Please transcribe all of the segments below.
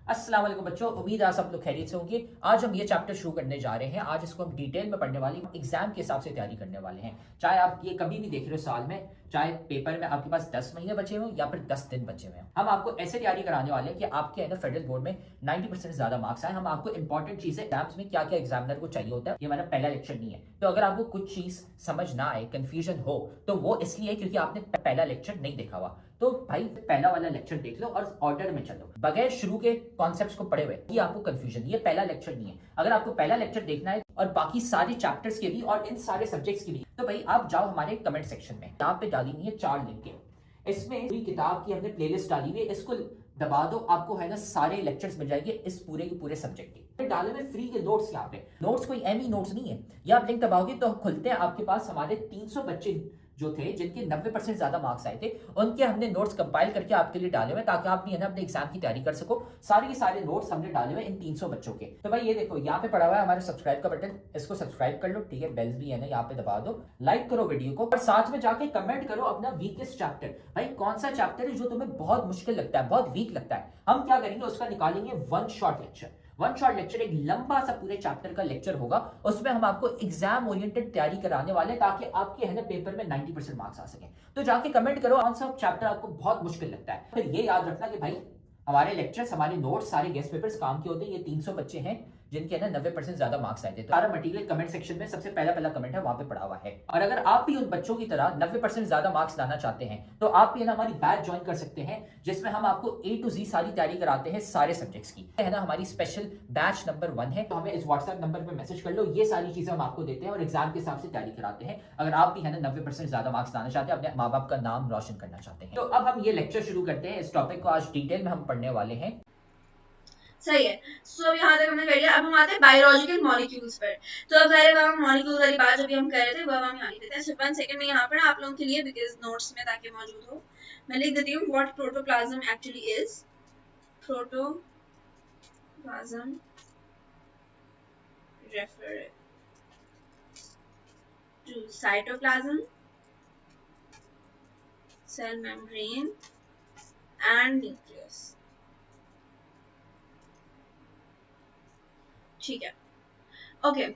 अस्सलाम वालेकुम बच्चों, उम्मीद है आप सब लोग खैरियत से होंगे। आज हम ये चैप्टर शुरू करने जा रहे हैं। आज इसको हम डिटेल में पढ़ने वाले हैं, एग्जाम के हिसाब से तैयारी करने वाले हैं। चाहे आप ये कभी भी देख रहे हो साल में, चाहे पेपर में आपके पास 10 महीने बचे हों या फिर 10 दिन बचे हुए हों, हम आपको ऐसे तैयारी कराने वाले हैं कि आपके है ना फेडरल बोर्ड में 90% से ज्यादा मार्क्स आए। हम आपको इंपॉर्टेंट चीजें एग्जाम्स में क्या क्या एग्जामिनर को चाहिए होता है, ये हमारा पहला लेक्चर नहीं है। तो अगर आपको कुछ चीज समझ ना आए, कंफ्यूजन हो, तो वो इसलिए क्योंकि आपने पहला लेक्चर नहीं देखा हुआ। तो भाई पहला वाला लेक्चर देख लो और ऑर्डर में चलो, बगैर शुरू के कॉन्सेप्ट्स को पढ़े हुए ये आपको कंफ्यूजन, ये पहला लेक्चर नहीं है। अगर आपको पहला लेक्चर देखना है और बाकी सारे चैप्टर्स के भी और इन सारे सब्जेक्ट्स के भी, तो भाई आप जाओ हमारे कमेंट सेक्शन में, यहाँ पे डाली हुई है 4 लिंक। इसमें पूरी किताब की हमने प्लेलिस्ट डाली हुई है, इसको दबा दो, आपको है ना सारे लेक्चर्स मिल जाएंगे इस पूरे के पूरे सब्जेक्ट के। डाले हुए फ्री के नोट्स, यहाँ पे नोट्स कोई एमी नोट्स नहीं है। ये आप लिंक दबाओगे तो खुलते हैं, आपके पास हमारे 300 बच्चे जो थे जिनके 90% ज्यादा मार्क्स आए थे, उनके हमने नोट्स कंपाइल करके आपके लिए डाले हुए ताकि आप भी है ना अपने एग्जाम की तैयारी कर सको। सारे के सारे नोट्स हमने डाले हुए इन 300 बच्चों के। तो भाई ये देखो यहाँ पे पड़ा हुआ है हमारे सब्सक्राइब का बटन, इसको सब्सक्राइब कर लो, ठीक है। बेल्स भी है ना यहाँ पे दबा दो, लाइक करो वीडियो को और साथ में जाके कमेंट करो अपना वीकेस्ट चैप्टर। भाई कौन सा चैप्टर है जो तुम्हें बहुत मुश्किल लगता है, बहुत वीक लगता है, हम क्या करेंगे उसका निकालेंगे one shot lecture. One shot lecture एक लंबा सा पूरे चैप्टर का लेक्चर होगा, उसमें हम आपको एग्जाम ओरिएंटेड तैयारी कराने वाले हैं ताकि आपके है ना पेपर में 90% मार्क्स आ सके। तो जाके कमेंट करो कौन सा चैप्टर आपको बहुत मुश्किल लगता है। फिर ये याद रखना कि भाई हमारे लेक्चर्स, हमारे नोट्स, सारे गेस्ट पेपर्स काम के होते हैं। ये 300 बच्चे हैं जिनके ना 90% ज्यादा मार्क्स आए थे। तो सारा मटेरियल कमेंट सेक्शन में सबसे पहला कमेंट है, वहां पे पड़ा हुआ है। और अगर आप भी उन बच्चों की तरह 90% ज्यादा मार्क्स लाना चाहते हैं तो आप भी ना हमारी बैच ज्वाइन कर सकते हैं, जिसमें हम आपको A to Z सारी तैयारी कराते हैं सारे सब्जेक्ट्स की, है ना। हमारी स्पेशल बैच नंबर 1 है, तो हमें इस व्हाट्सएप नंबर पर मैसेज कर लो। ये सारी चीजें हम आपको देते हैं और एग्जाम के हिसाब से तैयारी कराते हैं। अगर आप भी है ना 90% ज्यादा मार्क्स लाना चाहते हैं, अपने माँ बाप का नाम रोशन करना चाहते हैं। तो अब हम ये लेक्चर शुरू करते हैं। इस टॉपिक को आज डिटेल में हम पढ़ने वाले हैं। सही है। सो यहाँ तक हमने कर लिया। अब हम आते हैं बायोलॉजिकल मॉलिक्यूल्स पर। तो अब ज़ाहिर है मॉलिक्यूल्स वाली बात जब भी हम कर रहे थे वह हम यहाँ लिख देते हैं। सिर्फ 1 सेकंड में यहाँ पर आप लोगों के लिए, बिकॉज नोट्स में ताकि मौजूद हो, मैं लिख देती हूँ what protoplasm actually is. Protoplasm refer to cytoplasm, cell membrane and nucleus. ठीक है, okay.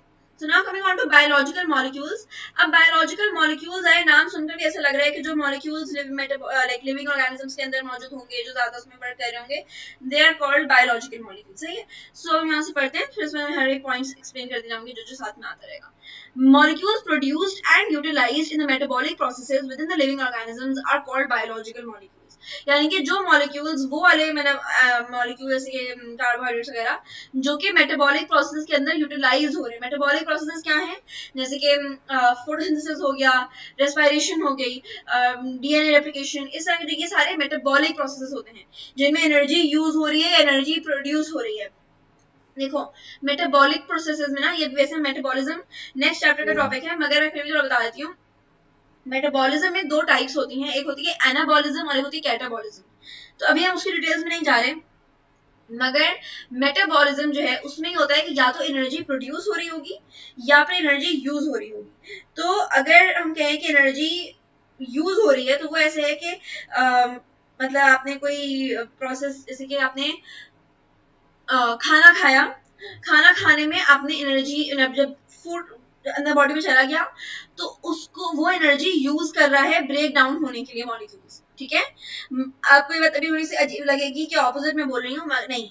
So now coming on to biological molecules. अब biological molecules है, नाम सुनकर भी ऐसा लग रहा है कि जो molecules like living organisms के अंदर मौजूद होंगे, जो ज्यादा उसमें वर्क कर रहे होंगे, they are called biological molecules। सही है। So हम यहाँ से पढ़ते हैं, फिर इसमें हर एक पॉइंट्स एक्सप्लेन करते जाऊंगी जो जो साथ में आता रहेगा। Molecules produced and utilized in the metabolic processes within the living organisms are called biological molecules। यानी कि जो मॉलिक्यूल्स, वो वाले मॉलिक्यूल जैसे कि कार्बोहाइड्रेट्स वगैरह जो कि मेटाबॉलिक प्रोसेस के अंदर यूटिलाइज हो रहे हैं। मेटाबॉलिक प्रोसेस क्या है? जैसे कि फोटोसिंथेसिस हो गया, रेस्पिरेशन हो गई, डीएनए रेप्लिकेशन, इस तरह के ये सारे मेटाबॉलिक प्रोसेस होते हैं जिनमें एनर्जी यूज हो रही है, एनर्जी प्रोड्यूस हो रही है। देखो मेटाबॉलिक प्रोसेसेस में ना, ये वैसे मेटाबॉलिज्म नेक्स्ट चैप्टर का टॉपिक है, मगर मैं फिर भी बता देती हूँ। मेटाबॉलिज्म में 2 टाइप्स होती हैं, एक होती है एनाबॉलिज्म और एक होती है कैटाबॉलिज्म। तो अभी हम उसकी डिटेल्स में नहीं जा रहे, मगर मेटाबॉलिज्म जो है उसमें ही होता है कि या तो एनर्जी प्रोड्यूस हो रही होगी या फिर एनर्जी यूज हो रही होगी। तो अगर हम कहें कि एनर्जी यूज हो रही है तो वो ऐसे है कि मतलब आपने कोई प्रोसेस, जैसे कि आपने खाना खाया, खाना खाने में आपने एनर्जी, जब फूड अंदर बॉडी में चला गया तो उसको वो एनर्जी यूज कर रहा है ब्रेक डाउन होने के लिए मॉलिक्यूल्स। ठीक है, आपको ये बात अभी थोड़ी सी अजीब लगेगी कि ऑपोजिट में बोल रही हूँ, नहीं,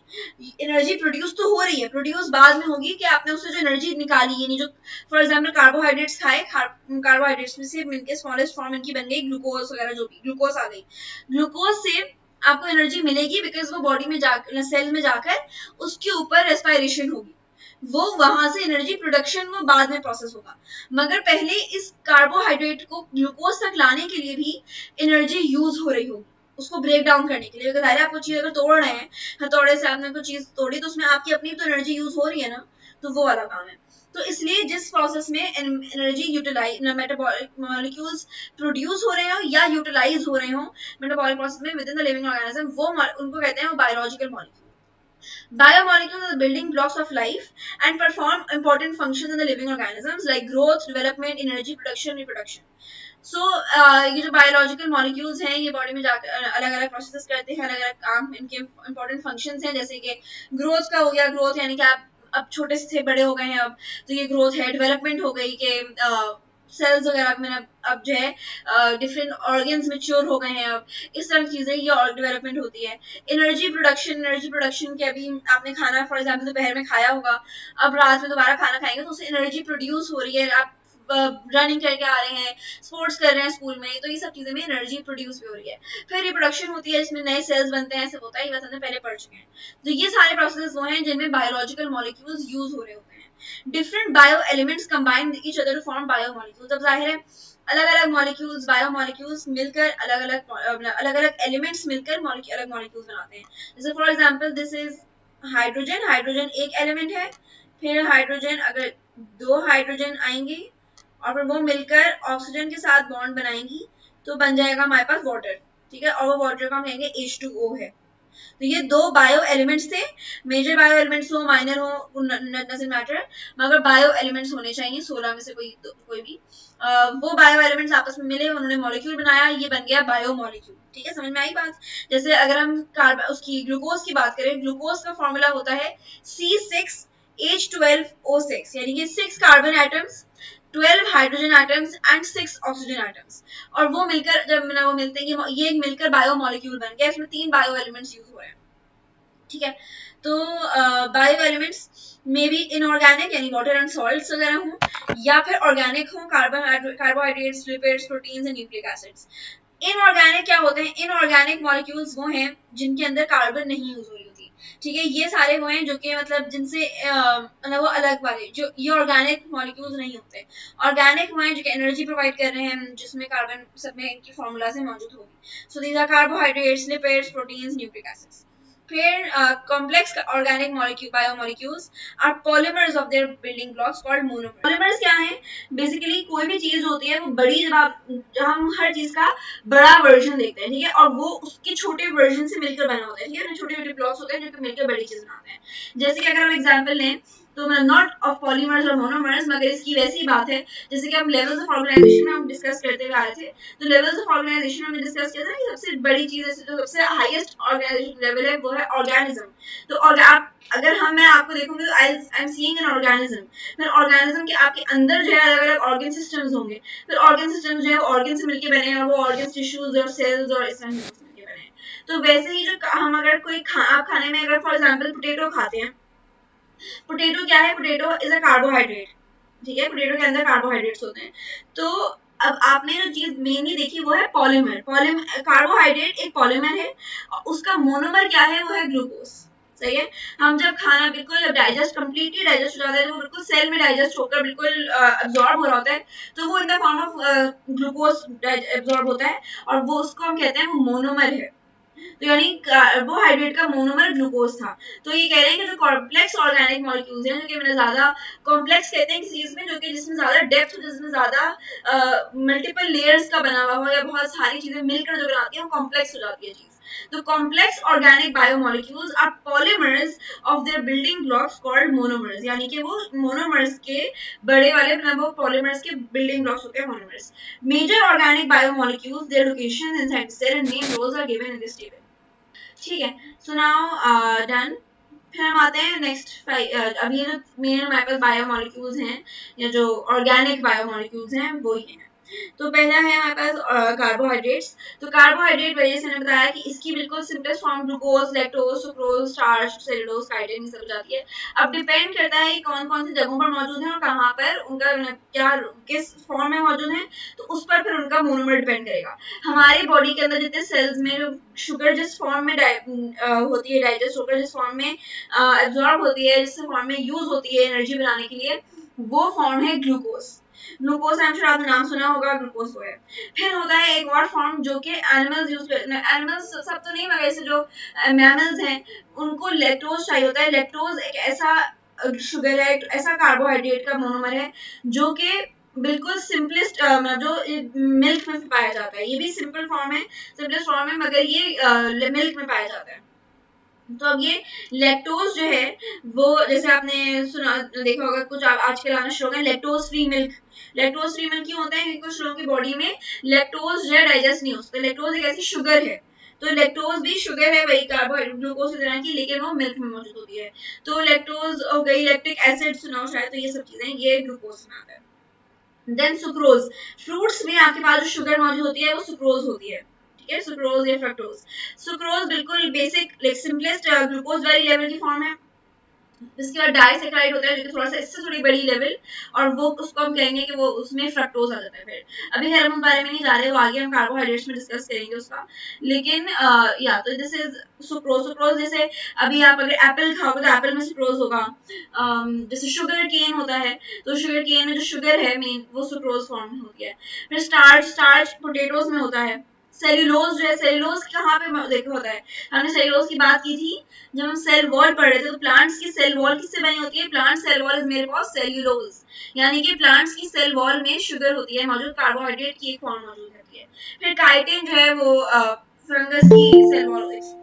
एनर्जी प्रोड्यूस तो हो रही है, प्रोड्यूस बाद में होगी कि आपने उससे जो एनर्जी निकाली, यानी जो फॉर एग्जांपल कार्बोहाइड्रेट्स खाए, कार्बोहाइड्रेट्स में से मिलकर स्मॉलेस्ट फॉर्म इनकी बन गई ग्लूकोज वगैरह, जो भी ग्लूकोज आ गई, ग्लूकोज से आपको एनर्जी मिलेगी बिकॉज वो बॉडी में जाकर, सेल में जाकर उसके ऊपर रेस्पिरेशन होगी, वो वहां से एनर्जी प्रोडक्शन वो बाद में प्रोसेस होगा। मगर पहले इस कार्बोहाइड्रेट को ग्लूकोज तक लाने के लिए भी एनर्जी यूज हो रही होगी, उसको ब्रेक डाउन करने के लिए। अगर आप कोई चीज अगर तोड़ रहे हैं, हथौड़े से आपने कोई चीज तोड़ी, तो उसमें आपकी अपनी तो एनर्जी यूज हो रही है ना, तो वो वाला काम है। तो इसलिए जिस प्रोसेस में energy utilize, metabolic molecules produce हो रहे हो या यूटिलाइज हो रहे हो मेटाबॉलिक प्रोसेस में within the living organism, वो उनको कहते हैं biological molecule. Biomolecules are the building blocks of life and perform important functions in the living organisms like growth, development, energy production, reproduction. सो ये जो बायोलॉजिकल मॉलिक्यूल्स हैं ये body में जाकर अलग अलग प्रोसेसेस करते हैं, अलग अलग काम, इनके इंपॉर्टेंट फंक्शंस हैं, जैसे कि ग्रोथ का हो गया, ग्रोथ यानी कि आप अब छोटे से बड़े हो गए हैं, अब तो ये ग्रोथ है। डेवलपमेंट हो गई कि सेल्स वगैरह में अब जो है डिफरेंट ऑर्गन्स मेच्योर हो गए हैं, अब इस तरह की चीजें ये और डेवलपमेंट होती है। एनर्जी प्रोडक्शन के अभी आपने खाना फॉर एग्जाम्पल दोपहर में खाया होगा, अब रात में दोबारा खाना खाएंगे तो उससे एनर्जी प्रोड्यूस हो रही है, आप रनिंग करके आ रहे हैं, स्पोर्ट्स कर रहे हैं स्कूल में, तो ये सब चीजें में एनर्जी प्रोड्यूस भी हो रही है। फिर रिप्रोडक्शन होती है जिसमें नए सेल्स बनते हैं, ऐसे होता है, ये बात हमने पहले पढ़ चुके हैं। तो ये सारे प्रोसेस वो हैं जिनमें बायोलॉजिकल मॉलिक्यूल्स यूज हो रहे होते हैं। Different bio elements combine each other to form bio molecules. अब जाहिर है अलग अलग मॉलिक्यूल्स, बायो मॉलिक्यूल्स मिलकर अलग अलग एलिमेंट्स मिलकर अलग मॉलिक्यूल्स बनाते हैं। जैसे for example this is hydrogen, hydrogen एक एलिमेंट है, फिर हाइड्रोजन अगर दो हाइड्रोजन आएंगे और फिर वो मिलकर ऑक्सीजन के साथ बॉन्ड बनाएंगी तो बन जाएगा हमारे पास वाटर, ठीक है, और वो वाटर को हम कहेंगे H2O है। तो ये दो बायो एलिमेंट्स थे, मेजर बायो एलिमेंट्स हो माइनर हो डजंट मैटर, मगर बायो एलिमेंट्स होने चाहिए 16 में से कोई भी वो बायो एलिमेंट्स आपस में मिले, उन्होंने मॉलिक्यूल बनाया, ये बन गया बायो मॉलिक्यूल। ठीक है, समझ में आई बात। जैसे अगर हम उसकी ग्लूकोज की बात करें, ग्लूकोज का फॉर्मूला होता है C6H12O6, यानी कि 6 carbon atoms, 12 hydrogen atoms and 6 oxygen atoms, और वो मिलकर जब वो मिलते हैं ये मिलकर बायो मॉलिक्यूल बन गया। इसमें 3 बायो एलिमेंट्स यूज हो रहे हैं। ठीक है, तो bio elements may be inorganic यानी वाटर एंड सॉल्ट्स वगैरह हो, या फिर ऑर्गेनिक हो, carbohydrates, lipids, proteins and nucleic acids. Inorganic क्या होते हैं? इनऑर्गेनिक मॉलिक्यूल्स वो हैं जिनके अंदर कार्बन नहीं यूज हो रही होती। ठीक है, ये सारे वो हैं जो कि मतलब जिनसे मतलब वो अलग वाले, जो ये ऑर्गेनिक मॉलिक्यूल्स नहीं होते। ऑर्गेनिक वो हैं जो कि एनर्जी प्रोवाइड कर रहे हैं, जिसमें कार्बन सब में इनकी फॉर्मूला से मौजूद होगी। So these are carbohydrates, lipids, proteins, nucleic acids. फिर complex organic molecule biomolecules are polymers of their building blocks called monomers. Polymers क्या है? बेसिकली कोई भी चीज होती है वो बड़ी, जब हम हर चीज का बड़ा वर्जन देखते हैं, ठीक है, और वो उसके छोटे वर्जन से मिलकर बना होता है। ठीक है, छोटे छोटे ब्लॉक्स होते हैं जो मिलकर बड़ी चीज बनाते हैं। जैसे कि अगर हम एग्जांपल लें तो नॉट ऑफ पॉलीमर्स और मोनोमर्स, मगर इसकी वैसी बात है जैसे कि हम लेवल्स ऑफ ऑर्गेनाइजेशन में हम डिस्कस करते हुए आ रहे थे। तो लेवल्स ऑफ ऑर्गेनाइजेशन में डिस्कस किया था कि सबसे बड़ी चीज, जो सबसे हाईएस्ट ऑर्गेनाइजेशन लेवल है वो है ऑर्गेनिज्म। तो आप अगर मैं आपको देखूंगी तो I am seeing an organism. फिर ऑर्गेनिज्म के आपके अंदर जो है अलग अलग ऑर्गन सिस्टम्स होंगे, फिर ऑर्गन सिस्टम जो है ऑर्गन से मिलकर बने हैं, और वो ऑर्गन टिश्यूज और सेल्स और इस तरह से मिलकर बने हैं। तो वैसे ही जो हम अगर कोई आप खाने में अगर फॉर एग्जांपल पोटैटो खाते हैं, पोटैटो क्या है? Potato is a carbohydrate. ठीक है, पोटैटो के अंदर कार्बोहाइड्रेट्स होते हैं। तो अब आपने जो चीज मेनली देखी वो है पॉलीमर। कार्बोहाइड्रेट एक पॉलीमर है, उसका मोनोमर क्या है? वो है ग्लूकोज। सही है, हम जब खाना बिल्कुल डाइजेस्ट कंप्लीटली डाइजेस्ट हो जाता है, तो वो बिल्कुल सेल में डाइजेस्ट होकर बिल्कुल अब्सॉर्ब हो रहा होता है, तो वो in the form of glucose absorb होता है, और वो उसको हम कहते हैं वो मोनोमर है। तो यानी कार्बोहाइड्रेट का मोनोमर ग्लूकोज था। तो ये कह रहे हैं कि जो कॉम्प्लेक्स ऑर्गेनिक मॉलिक्यूल्स हैं, जो कि मैंने ज्यादा कॉम्प्लेक्स कहते हैं किसी चीज में, जो कि जिसमें ज्यादा डेप्थ हो, जिसमें ज्यादा मल्टीपल लेयर्स का बना हुआ हो, या बहुत सारी चीजें मिलकर जो बनाती है वो कॉम्प्लेक्स हो जाती है चीज। तो complex organic biomolecules are polymers of their building blocks called monomers, यानी कि वो मोनोमर्स के बड़े वाले वो पॉलीमर्स के बिल्डिंग ब्लॉक्स होते हैं monomers. Major organic biomolecules, their locations inside the cell and name rows are given in this table. ठीक है, सो नाउ डन। फिर हम आते हैं नेक्स्ट अब ये जो मेन हमारे पास बायोमोलिक्यूल्स हैं, या जो ऑर्गेनिक बायोमोलिक्यूल्स हैं वो ये हैं। तो पहला है हमारे पास कार्बोहाइड्रेट्स। तो कार्बोहाइड्रेट वजह से मैंने बताया कि इसकी बिल्कुल simplest form glucose, lactose, sucrose, starch, cellulose, chitin ये सब हो जाती है। अब डिपेंड करता है कि कौन कौन सी जगहों पर मौजूद है और कहाँ पर उनका क्या किस फॉर्म में मौजूद है, तो उस पर फिर उनका मोनोमर डिपेंड करेगा। हमारी बॉडी के अंदर जितने सेल्स में जो शुगर जिस फॉर्म में होती है, डाइजेस्ट होकर जिस फॉर्म में एब्जॉर्ब होती है, जिस फॉर्म में यूज होती है एनर्जी बनाने के लिए, वो फॉर्म है glucose. Glucose I am sure आपने नाम सुना होगा, ग्लूकोज वो है। फिर होता है एक और फॉर्म जो कि एनिमल्स यूज करते हैं, एनिमल्स सब तो नहीं मगर ऐसे जो मैमल्स हैं उनको लैक्टोज चाहिए होता है। लैक्टोज एक ऐसा शुगर है, ऐसा कार्बोहाइड्रेट का मोनोमर है जो कि बिल्कुल सिंपलेस्ट जो मिल्क में पाया जाता है। ये भी सिंपल फॉर्म है, सिंपलेस्ट फॉर्म है, मगर ये मिल्क में पाया जाता है। तो अब ये लैक्टोज जो है वो, जैसे आपने सुना देखा होगा, कुछ आजकल आना शुरू हो गया lactose free milk. Lactose free milk क्यों होता है? क्योंकि कुछ लोगों की बॉडी में लैक्टोज जो है डाइजेस्ट नहीं हो सकता। लैक्टोज एक ऐसी शुगर है, तो लैक्टोज भी शुगर है, वही कार्बोहाइड्रेट ग्लूकोज की तरह की, लेकिन वो मिल्क में मौजूद होती है। तो लैक्टोज हो गई, लैक्टिक एसिड सुना हो शायद, तो ये सब चीजें ये ग्लूकोज में आता है। देन सुक्रोज, फ्रूट्स में आपके पास जो शुगर मौजूद होती है वो सुक्रोज होती है, ठीक है, सुक्रोज या फ्रक्टोज। सुक्रोज बिल्कुल बेसिक लाइक सिंपलेस्ट ग्लूकोज वाली लेवल की फॉर्म है। इसके बाद डाइसैकेराइड होता है जो कि थोड़ा सा इससे थोड़ी बड़ी लेवल, और वो उसको हम कहेंगे कि वो उसमें फ्रक्टोज आ जाता है। फिर अभी खैर हम उस बारे में नहीं जा रहे, वो आगे हम कार्बोहाइड्रेट्स में डिस्कस करेंगे उसका। लेकिन या तो दिस इज सुक्रोज। सुक्रोज जैसे अभी आप अगर एप्पल खाओगे तो एप्पल में सुक्रोज होगा। जैसे शुगर केन होता है, तो शुगर केन में जो शुगर है मेन वो सुक्रोज फॉर्म में होती है। फिर स्टार्च, स्टार्च पोटेटोज में होता है। सेल्यूलोज जो है, सेल्यूलोज कहाँ पे देखा होता है? हमने सेल्यूलोज की बात की थी जब हम सेल वॉल पढ़ रहे थे। तो प्लांट्स की सेल वॉल किससे बनी होती है? Plant cell wall is made of cellulose, यानी कि प्लांट्स की सेल वॉल में शुगर होती है मौजूद, कार्बोहाइड्रेट की एक फॉर्म मौजूद रहती है। फिर काइटिन जो है वो फंगस की सेल वॉल होती है।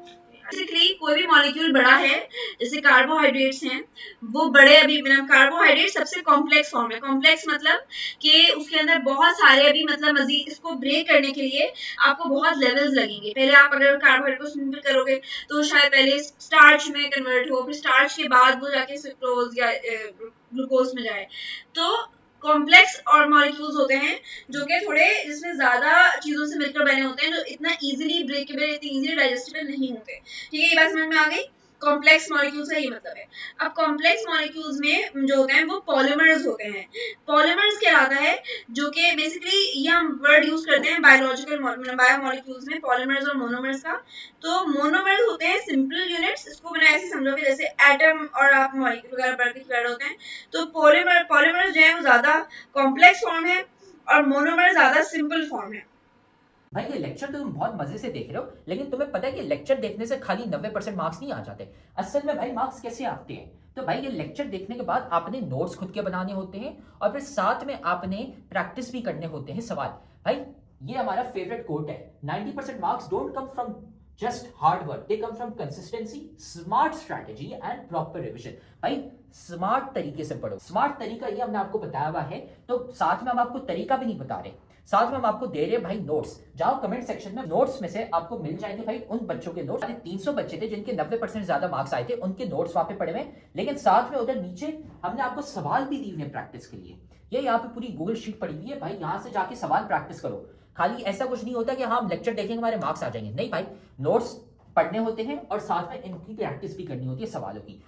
बेसिकली कोई भी मॉलिक्यूल बड़ा है, जैसे कार्बोहाइड्रेट्स हैं, वो बड़े अभी कार्बोहाइड्रेट सबसे कॉम्प्लेक्स फॉर्म है। कॉम्प्लेक्स मतलब कि उसके अंदर बहुत सारे अभी मतलब मजीद इसको ब्रेक करने के लिए आपको बहुत लेवल्स लगेंगे। पहले आप अगर कार्बोहाइड्रेट को सिंपल करोगे तो शायद पहले स्टार्च में कन्वर्ट हो, फिर स्टार्च के बाद वो जाके सुक्रोज या ग्लूकोज में जाए। तो कॉम्प्लेक्स और मॉलिक्यूल्स होते हैं जो कि थोड़े जिसमें ज्यादा चीजों से मिलकर बने होते हैं, जो इतना इजीली ब्रेकेबल, इतनी इजीली डाइजेस्टेबल नहीं होते। ठीक है, ये बात समझ में आ गई? कॉम्प्लेक्स मॉलिक्यूल्स का ये मतलब है। अब कॉम्प्लेक्स मॉलिक्यूल्स में जो होते हैं वो पॉलीमर्स होते हैं। पॉलीमर्स कहलाता है, जो कि बेसिकली ये हम वर्ड यूज करते हैं बायोलॉजिकल बायोमोलिक्यूल्स में, पॉलीमर्स और मोनोमर्स का। तो मोनोमर्स होते हैं सिंपल यूनिट्स, इसको मैंने ऐसे समझो कि जैसे एटम और आप मॉलिक्यूल वगैरह पढ़ के वर्ड होते हैं। तो पॉलीमर्स जो है वो ज्यादा कॉम्प्लेक्स फॉर्म है और मोनोमर ज्यादा सिंपल फॉर्म है। भाई ये लेक्चर तो तुम बहुत मजे से देख रहे हो, लेकिन तुम्हें पता है कि लेक्चर देखने से खाली 90% मार्क्स नहीं आ जाते। असल में भाई मार्क्स कैसे आते हैं? तो भाई ये लेक्चर देखने के बाद आपने नोट्स खुद के बनाने होते हैं, और फिर साथ में आपने प्रैक्टिस भी करने होते हैं सवाल। भाई ये हमारा फेवरेट कोट है, 90% marks don't come from just hard work, they come from consistency, smart strategy and proper revision. भाई स्मार्ट तरीके से पढ़ो। स्मार्ट तरीका ये हमने आपको बताया हुआ है, तो साथ में हम आपको तरीका भी नहीं बता रहे, साथ में हम आपको दे रहे हैं भाई नोट्स। जाओ कमेंट सेक्शन में, नोट्स में से आपको मिल जाएंगे भाई उन बच्चों के नोट्स। 300 बच्चे थे जिनके 90% ज्यादा मार्क्स आए थे, उनके नोट्स वहां पे पड़े हुए। लेकिन साथ में उधर नीचे हमने आपको सवाल भी दिए हुए प्रैक्टिस के लिए। ये यहाँ पे पूरी गूगल शीट पड़ी हुई है भाई, यहाँ से जाके सवाल प्रैक्टिस करो। खाली ऐसा कुछ नहीं होता कि हाँ हम लेक्चर देखेंगे हमारे मार्क्स आ जाएंगे, नहीं भाई, नोट्स पढ़ने होते हैं और साथ में इनकी प्रैक्टिस भी करनी होती है सवालों की।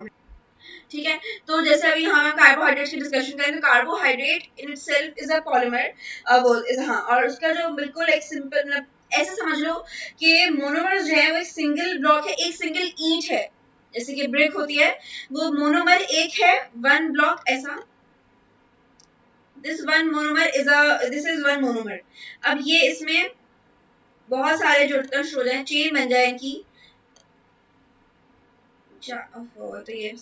ठीक है, तो जैसे अभी हम कार्बोहाइड्रेट्स की डिस्कशन करें, तो carbohydrate in itself is a polymer. वो हाँ, और उसका जो बिल्कुल एक सिंपल मतलब ऐसे समझ लो कि मोनोमर्स जो है वो एक सिंगल ब्लॉक है, एक सिंगल ईंट है। जैसे कि ब्रिक होती है, वो मोनोमर एक है, वन ब्लॉक ऐसा। This is one monomer. अब ये इसमें बहुत सारे जुड़कर हो जाए, चेन बन जाए इनकी। तो ये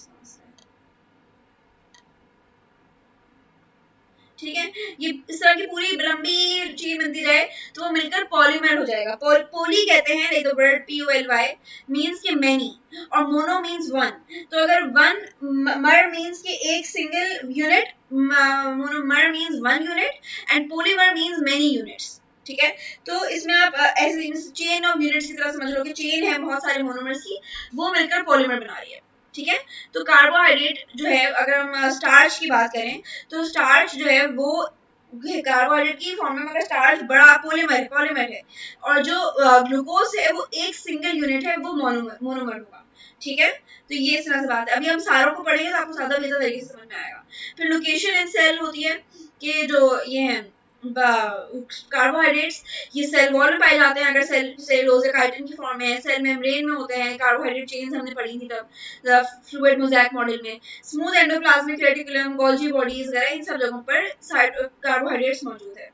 ठीक है, ये इस तरह की पूरी लंबी चेन बनती जाए तो वो मिलकर पॉलीमर हो जाएगा। पोली कहते हैं, like the word POLY means के मेनी, और मोनो मींस वन। तो अगर वन मर मींस के एक single unit, monomer means one unit, and polymer means many units. ठीक है, तो इसमें आप ऐसे चेन ऑफ यूनिट्स की तरह समझ लो कि चेन है बहुत सारे मोनोमर्स की, वो मिलकर पॉलीमर बना रही है। ठीक है, तो कार्बोहाइड्रेट जो है, अगर हम स्टार्च की बात करें तो स्टार्च जो है वो कार्बोहाइड्रेट की फॉर्म में, मगर स्टार्च बड़ा पॉलीमर है, और जो ग्लूकोज है वो एक सिंगल यूनिट है, वो मोनोमर होगा। ठीक है, तो ये इस तरह से बात है। अभी हम सारों को पढ़ेंगे तो आपको ज्यादा बेहतर तरीके से समझ में आएगा। फिर लोकेशन इन सेल होती है कि जो ये है कार्बोहाइड्रेट्स, ये सेल वॉल में पाए जाते हैं अगर सेलुलोज या काइटिन की फॉर्म में है। सेल मेम्ब्रेन में होते हैं, कार्बोहाइड्रेट चेन्स हमने पढ़ी थी तब फ्लूइड मोज़ेक मॉडल में। Smooth endoplasmic reticulum, Golgi bodies वगैरह, इन सब जगहों पर कार्बोहाइड्रेट्स मौजूद है।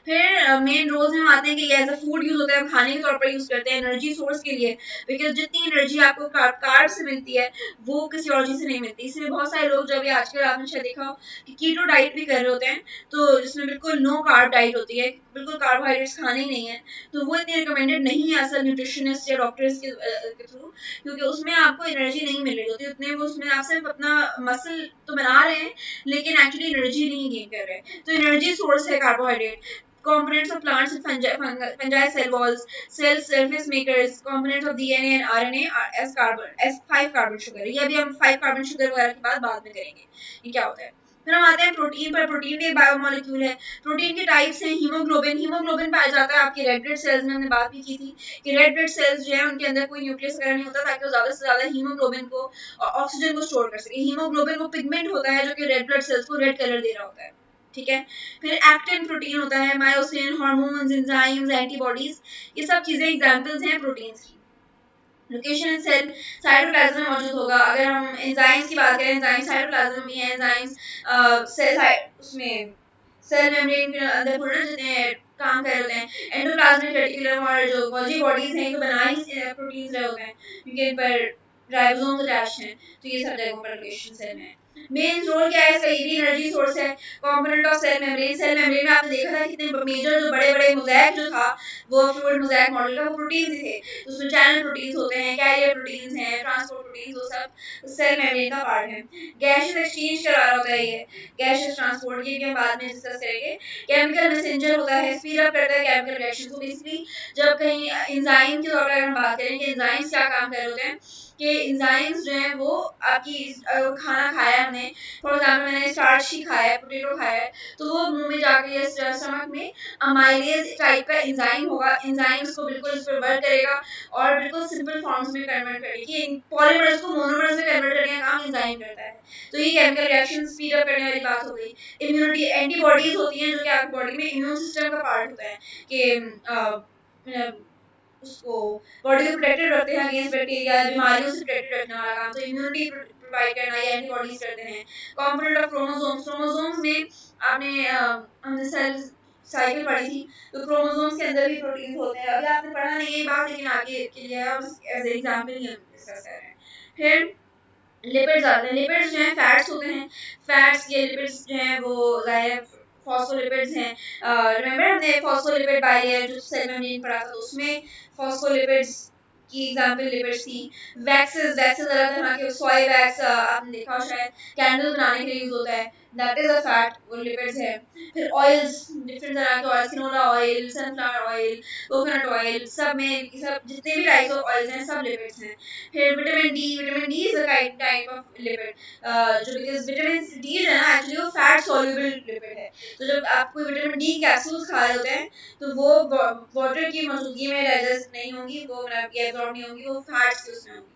फिर मेन रोल्स में हम आते हैं कि ये एज अ फूड यूज होता है, हम खाने के तौर पर यूज करते हैं एनर्जी सोर्स के लिए, बिकॉज जितनी एनर्जी आपको कार्ब से मिलती है वो किसी और चीज से नहीं मिलती। इसलिए बहुत सारे लोग, जब ये आजकल आपने शायद देखा हो कि कीटो डाइट भी कर रहे होते हैं, तो जिसमें बिल्कुल नो कार्ब डाइट होती है, बिल्कुल कार्बोहाइड्रेट्स खाने ही नहीं है, तो वो इतनी रिकमेंडेड नहीं है असल न्यूट्रिशनिस्ट या डॉक्टर्स के थ्रू, क्योंकि उसमें आपको एनर्जी नहीं मिल रही होती उतने, वो उसमें आप सिर्फ अपना मसल तो बना रहे हैं लेकिन एक्चुअली एनर्जी नहीं गेन कर रहे हैं। तो एनर्जी सोर्स है carbohydrate. Components of plants and fungi cell walls, cell surface makers, components of DNA and RNA are as carbon, as 5 carbon sugar। ये अभी हम 5 carbon sugar वगैरह की बात बाद में करेंगे, ये क्या होता है। फिर हम आते हैं प्रोटीन पर। प्रोटीन भी एक बायोमोलिक्यूल है। प्रोटीन के टाइप्स हैं हीमोग्लोबिन। हीमोग्लोबिन पाया जाता है आपके रेड ब्लड सेल्स में, हमने बात भी की थी कि रेड ब्लड सेल्स जो है उनके अंदर कोई न्यूक्लियस वगैरह नहीं होता, ताकि वो ज्यादा से ज्यादा हीमोग्लोबिन को और ऑक्सीजन को स्टोर कर सके। हीमोग्लोबिन वो पिगमेंट होता है जो कि रेड ब्लड सेल्स को रेड कलर दे रहा होता है, ठीक है। फिर एक्टिन प्रोटीन होता है, मायोसिन, हार्मोन्स, एंजाइम्स, एंटीबॉडीज, ये सब चीजें एग्जांपल्स हैं प्रोटीन्स की। लोकेशन इन सेल, साइटोप्लाज्म में मौजूद होगा। अगर हम एंजाइम्स की बात करें, एंजाइम साइटोप्लाज्म में है, एंजाइम्स सेल उसमें सेल मेम्ब्रेन के अंदर पूरे जितने काम कर रहे होते हैं। एंडोप्लाज्मिक रेटिकुलम और जो गोल्जी बॉडीज हैं, तो बना ही प्रोटीन्स रहे होते हैं क्योंकि इन पर राइबोसोम्स अटैच्ड हैं, तो ये सब जगहों पर लोकेशन सेल में है। मेन रोल क्या है इसका, ये भी एनर्जी सोर्स है। Component of cell membrane, cell membrane में आपने देखा था कितने मेजर जो बड़े बड़े मोज़ेक जो था वो फ्लूइड मोज़ेक मॉडल का, वो प्रोटीन्स ही थे। तो उसमें चैनल प्रोटीन्स होते हैं, कैरियर प्रोटीन्स हैं, ट्रांसपोर्ट प्रोटीन्स, वो सब सेल मेम्ब्रेन का पार्ट है। गैसेस एक्सचेंज करा रहा होता है ये, गैसेस ट्रांसपोर्ट, ये भी हम बाद में डिस्कस करेंगे। केमिकल मैसेंजर होता है, स्पीड अप करता है केमिकल रिएक्शन को। बेसिकली जब कहीं एंजाइम के तौर पर अगर हम बात करें कि एंजाइम्स क्या काम कर रहे होते हैं, कि एंजाइम्स जो हैं वो आपकी खाना खाया हमने, फॉर एग्जांपल मैंने स्टार्च ही खाया है, पोटैटो खाया है, तो वो मुंह में जाके या स्टमक में अमाइलेज टाइप का एंजाइम होगा, एंजाइम उसको बिल्कुल उस पर वर्क करेगा और बिल्कुल सिंपल फॉर्म्स में कन्वर्ट करेगी। पॉलीमर्स को मोनोमर्स में कन्वर्ट करने का काम एंजाइम करता है। तो ये केमिकल रिएक्शन स्पीड अप करने वाली बात हो गई। इम्यूनिटी, एंटीबॉडीज होती हैं जो कि आपकी बॉडी में इम्यून सिस्टम का पार्ट होता है, कि उसको बॉडी को प्रोटेक्टेड रखते हैं अगेंस्ट बैक्टीरिया, बीमारियों से प्रोटेक्टेड रखने वाला काम तो इम्यूनिटी प्रोवाइड करना ये एंटीबॉडीज करते हैं। कंपोनेंट ऑफ क्रोमोसोम्स, क्रोमोसोम्स में आपने हमने सेल साइकिल पढ़ी थी, तो क्रोमोसोम्स के अंदर भी प्रोटीन होते हैं। अभी आपने पढ़ा नहीं है बात, लेकिन आगे के लिए है, एज एग्जांपल ही हम डिस्कस कर रहे हैं। फिर लिपिड्स आते हैं। लिपिड्स जो हैं फैट्स होते हैं। फैट्स ये लिपिड्स जो हैं वो जाहिर फॉस्फोलिपिड्स हैं। रिमेंबर हमने फॉस्फोलिपिड बाइलेयर जो सेल मेम्ब्रेन पढ़ा था, तो उसमें फॉस्फोलिपिड्स की एग्जांपल लिपिड्स थी। वैक्सेस, वैक्सेस अलग तरह के, सोय वैक्स आपने देखा हो शायद, कैंडल बनाने के लिए यूज होता है, दैट इज अ फैट, वो लिपिड्स है। फिर ऑयल्स, डिफरेंट तरह के oils, canola oil, sunflower oil, coconut oil, सब में सब जितने भी टाइप्स ऑफ ऑयल्स हैं सब लिपिड्स हैं। फिर vitamin D, vitamin D is a type of lipid, जो बिकॉज विटामिन डी जो है ना एक्चुअली वो फैट सॉल्युबल लिपिड है। तो जब आप कोई विटामिन डी कैप्सूल्स खा रहे होते हैं तो वो वाटर की मौजूदगी में डाइजेस्ट नहीं होंगी, वो एब्जॉर्ब नहीं होंगी, वो फैट्स के उसमें होंगी।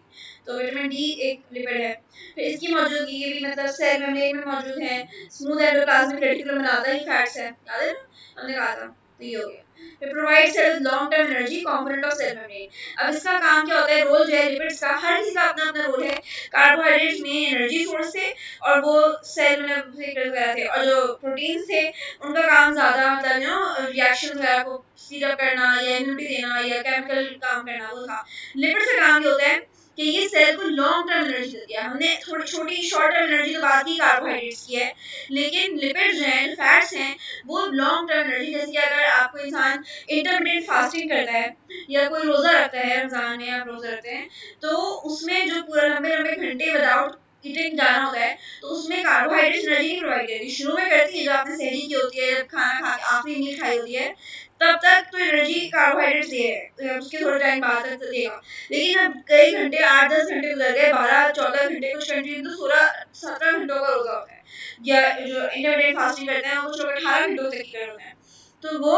तो विटामिन डी एक लिपिड है। फिर इसकी मौजूदगी भी मतलब सेल मेम्ब्रेन में मौजूद है। स्मूथ एंडोप्लाज्मिक रेटिकुलम बनाता ही फैट्स है, याद है ना हमने कहा था, तो ये हो गया। फिर provide cell long term energy, component of cell membrane. अब इसका काम क्या होता है, रोल जो है लिपिड्स का, हर किसी का अपना अपना रोल है। कार्बोहाइड्रेट्स में एनर्जी सोर्स थे और वो सेल में वगैरह थे, और जो प्रोटीन्स थे उनका काम ज्यादा मतलब रिएक्शन वगैरह को स्पीड अप करना या इम्यूनिटी देना या केमिकल काम करना, वो था। लिपिड्स का काम क्या होता है कि ये सेल को लॉन्ग टर्म एनर्जी देती है। हमने थोड़ी छोटी शॉर्ट टर्म एनर्जी तो बात की कार्बोहाइड्रेट्स की है, लेकिन लिपिड्स जो हैं, फैट्स हैं, वो लॉन्ग टर्म एनर्जी, जैसे कि अगर आपको इंसान इंटरमिटेंट फास्टिंग करता है या कोई रोजा रखता है, रमजान में आप रोजा रखते हैं, तो उसमें जो पूरा लंबे लंबे घंटे विदाउट ईटिंग जाना होता है, तो उसमें कार्बोहाइड्रेट्स एनर्जी नहीं प्रोवाइड करती। शुरू में करती है जब आपने सहरी की होती है, जब खाना खा के आखिरी मील खाई होती है, तब तक तो एनर्जी कार्बोहाइड्रेट्स दे रहे हैं, उसके थोड़े टाइम बाद तक देगा। लेकिन अब कई घंटे, 8-10 घंटे गुजर गए, 12-14 घंटे, कुछ कंट्री तो 16-17 घंटों का रोजा होता है, या जो इंटरमिटेंट फास्टिंग करते हैं वो लोग 18 घंटों तक की होते हैं। तो वो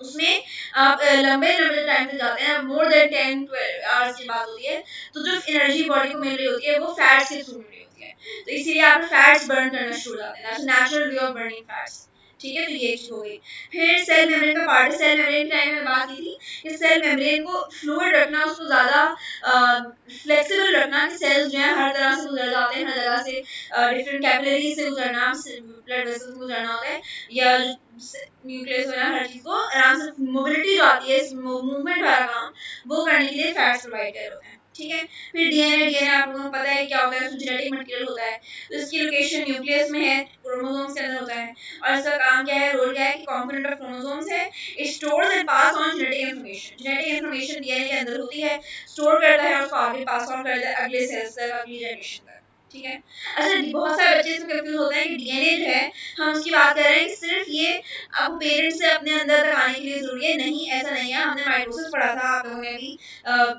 उसमें आप लंबे लंबे टाइम तक जाते हैं, मोर देन 10-12 आवर्स की बात होती है, तो जो एनर्जी बॉडी को मिल रही होती है वो फैट्स के थ्रू मिल रही होती है। तो इसीलिए आप फैट्स बर्न करना शुरू हो जाते हैं, that's natural way of burning fats, ठीक है, तो ये चीज हो गई। फिर सेल मेम्ब्रेन का पार्ट है। सेल मेम्ब्रेन के टाइम में बात की थी कि सेल मेम्ब्रेन को फ्लूइड रखना, उसको ज्यादा फ्लेक्सिबल रखना कि सेल्स जो है हर तरह से गुजर जाते हैं, हर जगह से डिफरेंट कैपिलरी से गुजरना, ब्लड वेसल्स से गुजरना होता है, या न्यूक्लियस वगैरह हर चीज को आराम से मोबिलिटी जो आती है, मूवमेंट वाला काम वो करने के लिए फैट्स प्रोवाइड कर होते हैं। ठीक है, फिर डीएनए आप लोगों को पता है क्या होता है, उसमें जेनेटिक मटेरियल होता है, तो इसकी लोकेशन न्यूक्लियस में है, क्रोमोसोम्स के अंदर होता है, और इसका काम क्या है, रोल क्या है कि कंपोनेंट ऑफ क्रोमोसोम्स है, it stores and pass on genetic information. Genetic information DNA के अंदर होती है, स्टोर करता है और उसको आगे पास ऑन करता है अगले सेल्स तक, अगली जनरेशन तक। ठीक है, अच्छा बहुत सारे बच्चे इसमें कंफ्यूज होते हैं कि डीएनए जो है, हम उसकी बात कर रहे हैं कि सिर्फ ये आपको पेरेंट्स से अपने अंदर तक आने के लिए जरूरी है, नहीं ऐसा नहीं है। हमने माइटोसिस पढ़ा था, आप लोगों ने भी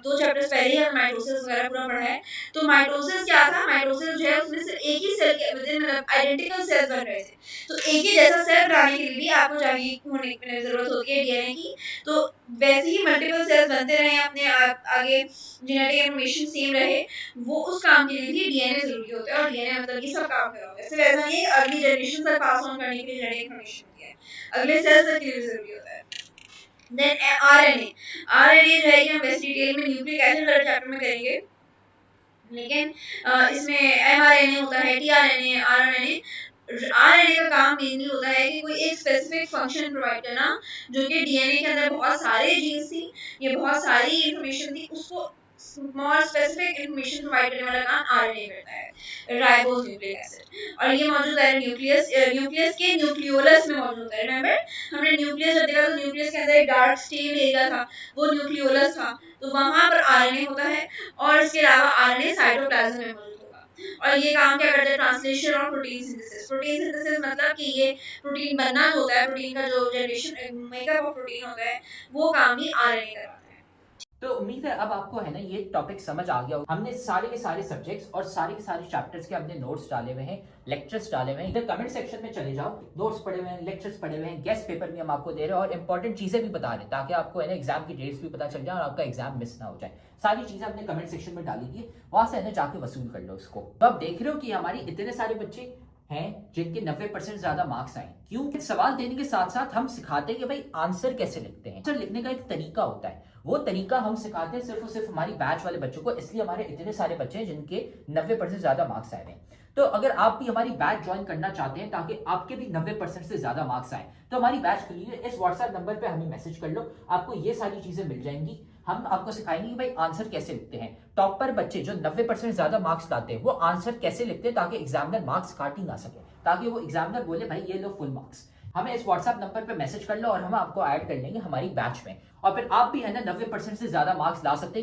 2 चैप्टर्स पहले ही हमने माइटोसिस वगैरह पूरा पढ़ा है। तो माइटोसिस क्या था, माइटोसिस जो है उसमें सिर्फ एक ही सेल के मतलब आइडेंटिकल सेल्स बन रहे थे, तो एक ही जैसा सेल बनाने के लिए भी आपको चाहिए होने की जरूरत होती है डीएनए की। तो वैसे ही मल्टीपल सेल्स बनते रहे अपने आगे, जेनेटिक इन्फॉर्मेशन सेम रहे, वो उस काम के लिए भी डीएनए जरूरी होता है, और डीएनए मतलब ये सब काम कर रहा होता है। सिर्फ ऐसा नहीं है अगली जनरेशन तक पास ऑन करने के लिए जेनेटिक इन्फॉर्मेशन होती है, अगले सेल्स तक के लिए जरूरी होता है। देन आरएनए, आरएनए जो है कि हम वैसे डिटेल में न्यूक्लिक एसिड वाले चैप्टर में करेंगे, लेकिन इसमें एमआरएनए होता है, टीआरएनए, आरएनए। आरएनए का काम मेनली होता है कि कोई एक स्पेसिफिक फंक्शन प्रोवाइड करना, जो कि डीएनए के अंदर बहुत सारे जीन्स थी, ये बहुत सारी इंफॉर्मेशन थी, उसको स्मॉल स्पेसिफिक इंफॉर्मेशन प्रोवाइड करने वाला काम आरएनए करता है, राइबोस न्यूक्लिक एसिड। और ये मौजूद है न्यूक्लियस, न्यूक्लियस के न्यूक्लियोलस में मौजूद होता है। रिमेंबर हमने न्यूक्लियस जब देखा तो न्यूक्लियस के अंदर एक डार्क स्टेन एरिया था, वो न्यूक्लियोलस था, तो वहां पर आरएनए होता है, और इसके अलावा आरएनए साइटोप्लाज्म में मौजूद होगा। और ये काम क्या करता है, ट्रांसलेशन और प्रोटीन सिंथेसिस। प्रोटीन सिंथेसिस मतलब कि ये प्रोटीन बनना जो होता है, प्रोटीन का जो जनरेशन मेकअप ऑफ प्रोटीन होता है, वो काम भी आरएनए करवाता है। तो उम्मीद है अब आपको है ना ये टॉपिक समझ आ गया। हमने सारे के सारे सब्जेक्ट्स और सारे के सारे चैप्टर्स के हमने नोट्स डाले हुए हैं, लेक्चर्स डाले हुए हैं। इधर कमेंट सेक्शन में चले जाओ, नोट्स पढ़े हुए हैं, लेक्चर्स पढ़े हुए हैं, गेस्ट पेपर भी हम आपको दे रहे हैं और इंपॉर्टेंट चीजें भी बता रहे हैं, ताकि आपको है ना एग्जाम की डेट्स भी पता चल जाए और आपका एग्जाम मिस ना हो जाए। सारी चीजें हमने कमेंट सेक्शन में डाली थी, वहां से है ना जाके वसूल कर लो उसको। तो आप देख रहे हो कि हमारी इतने सारे बच्चे हैं जिनके 90% ज्यादा मार्क्स आए। क्यों? सवाल देने के साथ साथ हम सिखाते हैं कि भाई आंसर कैसे लिखते हैं। आंसर लिखने का एक तरीका होता है, वो तरीका हम सिखाते हैं सिर्फ और सिर्फ हमारी बैच वाले बच्चों को, इसलिए हमारे इतने सारे बच्चे हैं जिनके 90% ज्यादा मार्क्स आए हैं। तो अगर आप भी हमारी बैच ज्वाइन करना चाहते हैं ताकि आपके भी 90% से ज्यादा मार्क्स आए, तो हमारी बैच के लिए इस व्हाट्सएप नंबर पे हमें मैसेज कर लो, आपको ये सारी चीजें मिल जाएंगी। हम आपको सिखाएंगे कि भाई आंसर कैसे लिखते हैं। टॉपर बच्चे जो 90% ज्यादा मार्क्स लाते हैं वो आंसर कैसे लिखते हैं, ताकि एग्जामिनर मार्क्स काट ही ना सके, ताकि वो एग्जामिनर बोले भाई ये लो फुल मार्क्स। हमें इस व्हाट्सएप नंबर पे मैसेज कर लो और हम आपको ऐड कर लेंगे हमारी बैच में, और फिर आप भी है ना 90% से ज्यादा मार्क्स ला सकते हैं।